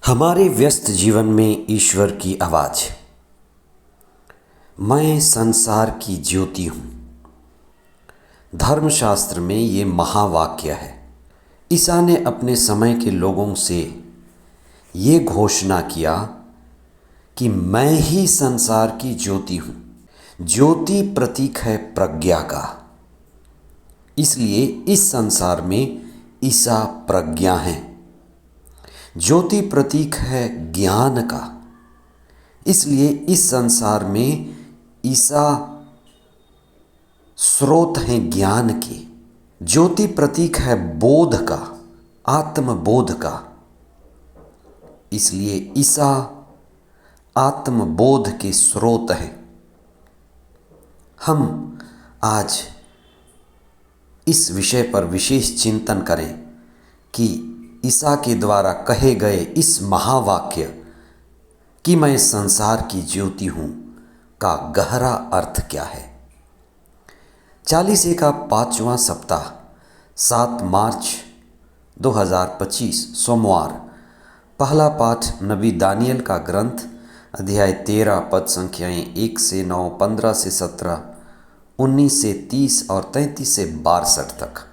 हमारे व्यस्त जीवन में ईश्वर की आवाज़। मैं संसार की ज्योति हूँ। धर्मशास्त्र में ये महावाक्य है। ईसा ने अपने समय के लोगों से ये घोषणा किया कि मैं ही संसार की ज्योति हूँ। ज्योति प्रतीक है प्रज्ञा का, इसलिए इस संसार में ईसा प्रज्ञा हैं। ज्योति प्रतीक है ज्ञान का, इसलिए इस संसार में ईसा स्रोत हैं ज्ञान के। ज्योति प्रतीक है बोध का, आत्मबोध का, इसलिए ईसा आत्मबोध के स्रोत हैं। हम आज इस विषय पर विशेष चिंतन करें कि ईसा के द्वारा कहे गए इस महावाक्य कि मैं संसार की ज्योति हूँ का गहरा अर्थ क्या है। 40 का 5वां सप्ताह 7 मार्च 2025 सोमवार। पहला पाठ नबी दानियल का ग्रंथ अध्याय 13 पद संख्याएँ 1 से 9, 15 से 17, 19 से 30 और 33 से 62 तक।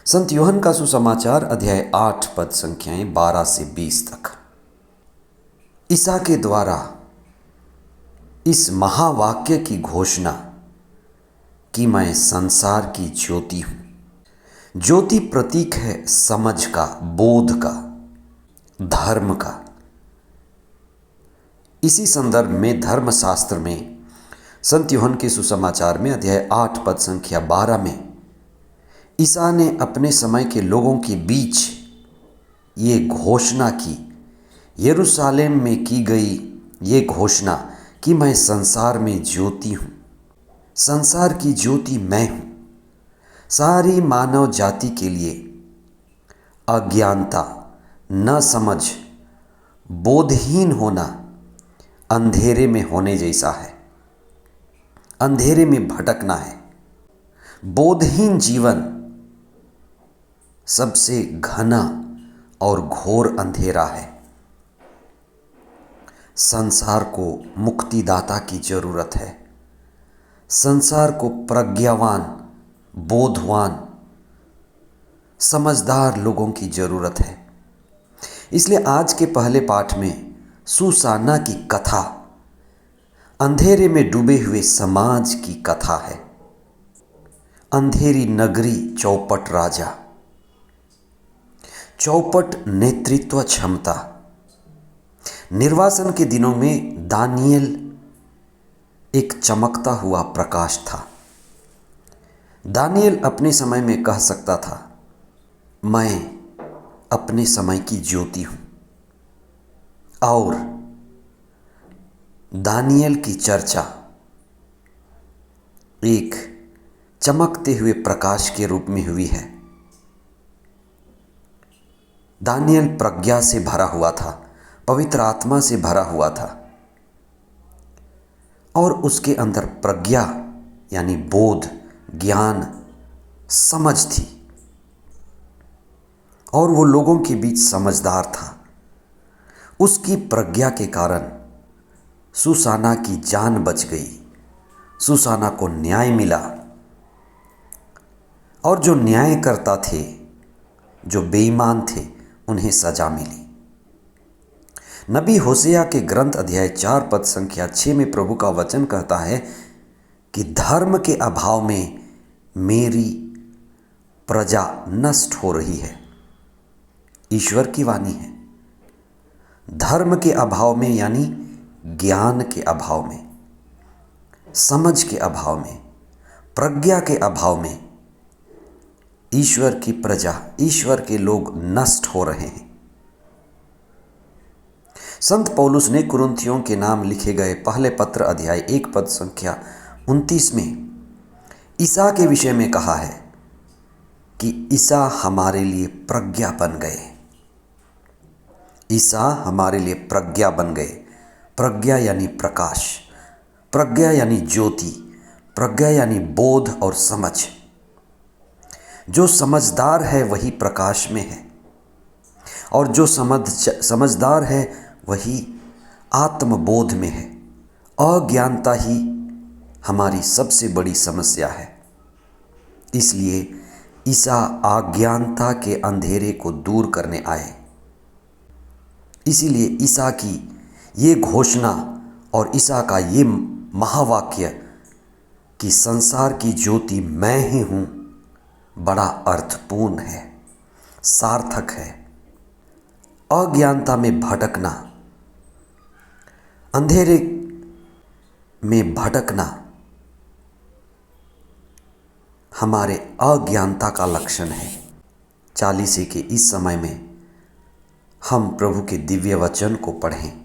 संत यूहन्ना का सुसमाचार अध्याय 8 पद संख्याएँ 12 से 20 तक। ईसा के द्वारा इस महावाक्य की घोषणा कि मैं संसार की ज्योति हूँ। ज्योति प्रतीक है समझ का, बोध का, धर्म का। इसी संदर्भ में धर्मशास्त्र में संत यूहन्ना के सुसमाचार में अध्याय 8 पद संख्या 12 में ईसा ने अपने समय के लोगों के बीच ये घोषणा की, यरूशलेम में की गई ये घोषणा कि मैं संसार में ज्योति हूँ। संसार की ज्योति मैं हूँ। सारी मानव जाति के लिए अज्ञानता, न समझ, बोधहीन होना अंधेरे में होने जैसा है। अंधेरे में भटकना है। बोधहीन जीवन सबसे घना और घोर अंधेरा है। संसार को मुक्तिदाता की जरूरत है। संसार को प्रज्ञावान, बोधवान, समझदार लोगों की जरूरत है। इसलिए आज के पहले पाठ में सुसाना की कथा अंधेरे में डूबे हुए समाज की कथा है। अंधेरी नगरी, चौपट राजा, चौपट नेतृत्व क्षमता। निर्वासन के दिनों में दानियल एक चमकता हुआ प्रकाश था। दानियल अपने समय में कह सकता था, मैं अपने समय की ज्योति हूँ। और दानियल की चर्चा एक चमकते हुए प्रकाश के रूप में हुई है। दानियल प्रज्ञा से भरा हुआ था, पवित्र आत्मा से भरा हुआ था और उसके अंदर प्रज्ञा यानी बोध, ज्ञान, समझ थी और वो लोगों के बीच समझदार था। उसकी प्रज्ञा के कारण सुसाना की जान बच गई। सुसाना को न्याय मिला और जो न्याय करता थे, जो बेईमान थे, उन्हें सजा मिली। नबी होसेया के ग्रंथ अध्याय 4 पद संख्या 6 में प्रभु का वचन कहता है कि धर्म के अभाव में मेरी प्रजा नष्ट हो रही है। ईश्वर की वाणी है। धर्म के अभाव में यानी ज्ञान के अभाव में, समझ के अभाव में, प्रज्ञा के अभाव में ईश्वर की प्रजा, ईश्वर के लोग नष्ट हो रहे हैं। संत पौलुस ने कुरिन्थियों के नाम लिखे गए पहले पत्र अध्याय 1 पद संख्या 29 में ईसा के विषय में कहा है कि ईसा हमारे लिए प्रज्ञा बन गए। ईसा हमारे लिए प्रज्ञा बन गए। प्रज्ञा यानी प्रकाश, प्रज्ञा यानी ज्योति, प्रज्ञा यानी बोध और समझ। जो समझदार है वही प्रकाश में है और जो समझदार है वही आत्मबोध में है। अज्ञानता ही हमारी सबसे बड़ी समस्या है। इसलिए ईसा अज्ञानता के अंधेरे को दूर करने आए। इसीलिए ईसा की ये घोषणा और ईसा का ये महावाक्य कि संसार की ज्योति मैं ही हूँ बड़ा अर्थपूर्ण है, सार्थक है। अज्ञानता में भटकना, अंधेरे में भटकना हमारे अज्ञानता का लक्षण है। चालीसे के इस समय में हम प्रभु के दिव्य वचन को पढ़ें,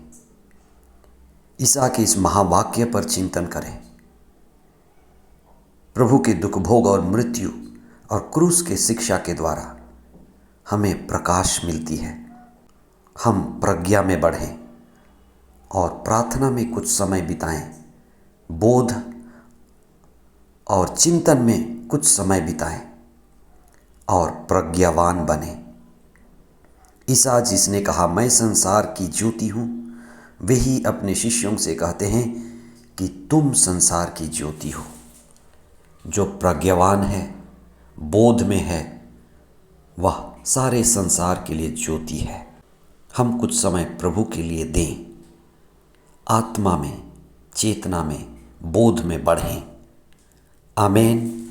ईसा के इस महावाक्य पर चिंतन करें। प्रभु के दुख भोग और मृत्यु और क्रूस के शिक्षा के द्वारा हमें प्रकाश मिलती है। हम प्रज्ञा में बढ़ें और प्रार्थना में कुछ समय बिताएं, बोध और चिंतन में कुछ समय बिताएं और प्रज्ञावान बने। ईसा जिसने कहा मैं संसार की ज्योति हूँ, वे ही अपने शिष्यों से कहते हैं कि तुम संसार की ज्योति हो। जो प्रज्ञावान है, बोध में है, वह सारे संसार के लिए ज्योति है। हम कुछ समय प्रभु के लिए दें, आत्मा में, चेतना में, बोध में बढ़ें। आमीन।